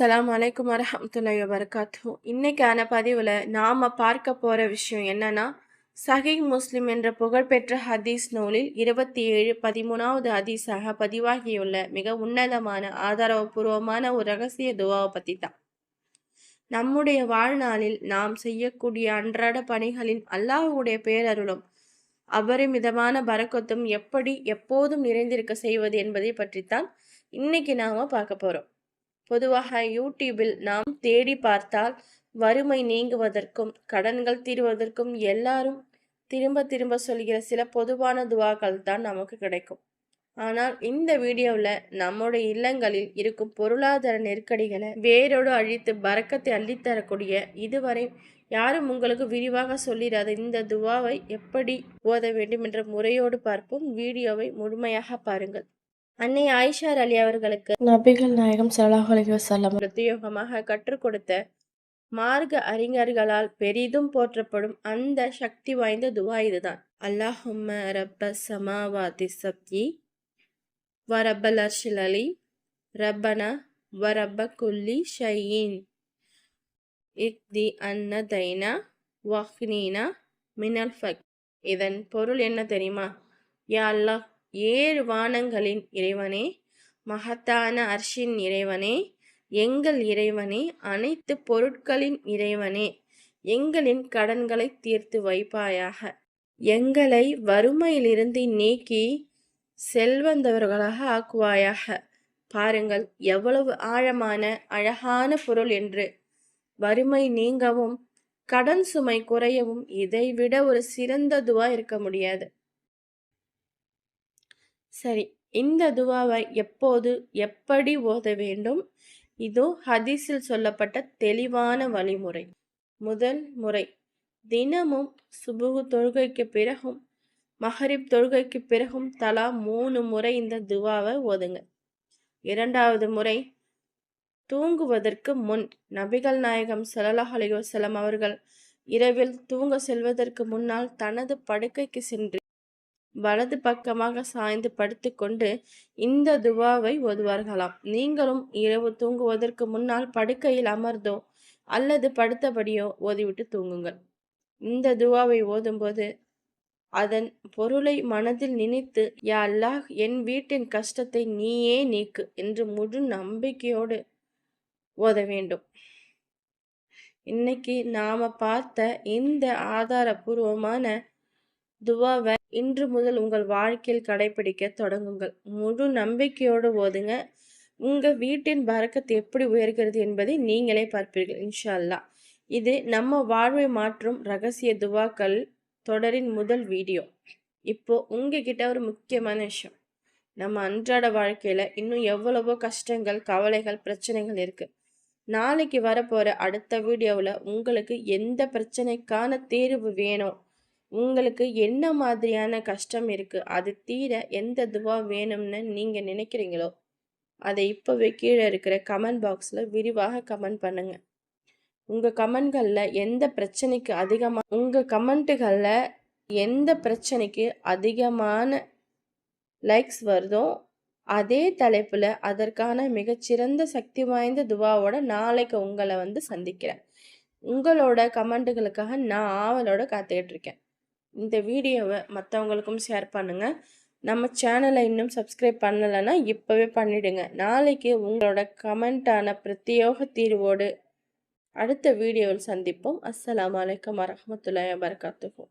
அஸ்ஸலாமு அலைக்கும் வரஹ்மத்துல்லாஹி வபரகாத்துஹு. இன்னைக்கான பதிவில் நாம் பார்க்க போகிற விஷயம் என்னன்னா, சஹீஹ் முஸ்லிம் என்ற புகழ்பெற்ற ஹதீஸ் நூலில் 27-13வது ஹதீஸாக பதிவாகியுள்ள மிக உன்னதமான ஆதாரபூர்வமான ஒரு ரகசிய துவாவை பற்றி தான். நம்முடைய வாழ்நாளில் நாம் செய்யக்கூடிய அன்றாட பணிகளில் அல்லாஹ்வுடைய பேரருளும் அபரிமிதமான பரக்கத்தும் எப்படி எப்போதும் நிறைந்திருக்க செய்வது என்பதை பற்றித்தான் இன்னைக்கு நாம பார்க்க போறோம். பொதுவாக யூடியூபில் நாம் தேடி பார்த்தால் வறுமை நீங்குவதற்கும் கடன்கள் தீர்வதற்கும் எல்லாரும் திரும்ப திரும்ப சொல்கிற சில பொதுவான துவாக்கள் தான் நமக்கு கிடைக்கும். ஆனால் இந்த வீடியோவில் நம்முடைய இல்லங்களில் இருக்கும் பொருளாதார நெருக்கடிகளை வேரோடு அழித்து பரக்கத்தை அள்ளித்தரக்கூடிய இதுவரை யாரும் உங்களுக்கு விரிவாக சொல்லிடாத இந்த துவாவை எப்படி ஓத வேண்டும் என்ற முறையோடு பார்ப்போம். வீடியோவை முழுமையாக பாருங்கள். அன்னை ஆயிஷா அலி அவர்களுக்கு நபிகள் நாயகம் ஸல்லல்லாஹு அலைஹி வஸல்லம் பிரத்யேகமாக கற்றுக் கொடுத்த மார்க்க அறிஞர்களால் பெரிதும் போற்றப்படும் அந்த சக்தி வாய்ந்த துவா இதுதான். அல்லாஹும்ம ரப்ப சமாவாதி சப்தி வ ரப்பல் அர்ஷில் அலி ரப்பனா வ ரப்ப குல்லி ஷையின் இக்தி அன்ன தைனா வஹ்னீனா மினல் ஃபக். இதன் பொருள் என்ன தெரியுமா? யா அல்லாஹ், 7 வானங்களின் இறைவனே, மகத்தான அர்ஷின் இறைவனே, எங்கள் இறைவனே, அனைத்து பொருட்களின் இறைவனே, எங்களின் கடன்களை தீர்த்து வைப்பாயாக, எங்களை வறுமையிலிருந்து நீக்கி செல்வந்தவர்களாக ஆக்குவாயாக. பாருங்கள் எவ்வளவு ஆழமான அழகான பொருள் என்று. வறுமை நீங்கவும் கடன் சுமை குறையவும் இதைவிட ஒரு சிறந்த துவா இருக்க முடியாது. சரி, இந்த துவாவை எப்போது எப்படி ஓத வேண்டும்? இதோ ஹதீஸில் சொல்லப்பட்ட தெளிவான வழிமுறை. முதல் முறை, தினமும் சுபுஹ் தொழுகைக்கு பிறகும் மஹரிப் தொழுகைக்கு பிறகும் தலா 3 முறை இந்த துவாவை ஓதுங்க. இரண்டாவது முறை, தூங்குவதற்கு முன். நபிகள் நாயகம் ஸல்லல்லாஹு அலைஹி வஸல்லம் அவர்கள் இரவில் தூங்க செல்வதற்கு முன்னால் தனது படுக்கைக்கு சென்று வலது பக்கமாக சாய்ந்து படுத்துக்கொண்டு இந்த துவாவை ஓதுவார்களாம். நீங்களும் இரவு தூங்குவதற்கு முன்னால் படுக்கையில் அமர்ந்தோ அல்லது படுத்தபடியோ ஓதிவிட்டு தூங்குங்கள். இந்த துவாவை ஓதும்போது அதன் பொருளை மனதில் நினைத்து, யா அல்லாஹ், என் வீட்டின் கஷ்டத்தை நீயே நீக்கு என்று முழு நம்பிக்கையோடு ஓத வேண்டும். இன்னைக்கு நாம பார்த்த இந்த ஆதாரபூர்வமான துவாவை இன்று முதல் உங்கள் வாழ்க்கையில் கடைபிடிக்க தொடங்குங்கள். முழு நம்பிக்கையோடு ஓதுங்க. உங்க வீட்டின் பரக்கத்து எப்படி உயர்கிறது என்பதை நீங்களே பார்ப்பீர்கள் இன்ஷா அல்லாஹ். இது நம்ம வாழ்வை மாற்றும் ரகசிய துவாக்கள் தொடரின் முதல் வீடியோ. இப்போ உங்ககிட்ட ஒரு முக்கியமான விஷயம். நம்ம அன்றாட வாழ்க்கையில இன்னும் எவ்வளவோ கஷ்டங்கள், கவலைகள், பிரச்சனைகள் இருக்கு. நாளைக்கு வரப்போற அடுத்த வீடியோவில் உங்களுக்கு எந்த பிரச்சனைக்கான தீர்வு வேணும், உங்களுக்கு என்ன மாதிரியான கஷ்டம் இருக்குது, அது தீர எந்த துவா வேணும்னு நீங்கள் நினைக்கிறீங்களோ அதை இப்போவே கீழே இருக்கிற கமெண்ட் பாக்ஸில் விரிவாக கமெண்ட் பண்ணுங்க. உங்கள் கமெண்ட்களில் எந்த பிரச்சனைக்கு அதிகமாக எந்த பிரச்சனைக்கு அதிகமான லைக்ஸ் வருதோ அதே தலைப்பில் அதற்கான மிகச்சிறந்த சக்தி வாய்ந்த துவாவோட நாளைக்கு உங்களை சந்திக்கிறேன். உங்களோட கமெண்ட்டுகளுக்காக நான் ஆவலோட காத்துக்கிட்டு இருக்கேன். இந்த வீடியோவை மற்றவங்களுக்கும் ஷேர் பண்ணுங்கள். நம்ம சேனலை இன்னும் சப்ஸ்கிரைப் பண்ணலைன்னா இப்போவே பண்ணிவிடுங்க. நாளைக்கு உங்களோட கமெண்ட்டான பிரத்யேக தீர்வோடு அடுத்த வீடியோவில் சந்திப்போம். அஸ்ஸலாமு அலைக்கும் வரஹ்மத்துல்லாஹி வபரகாத்துஹு.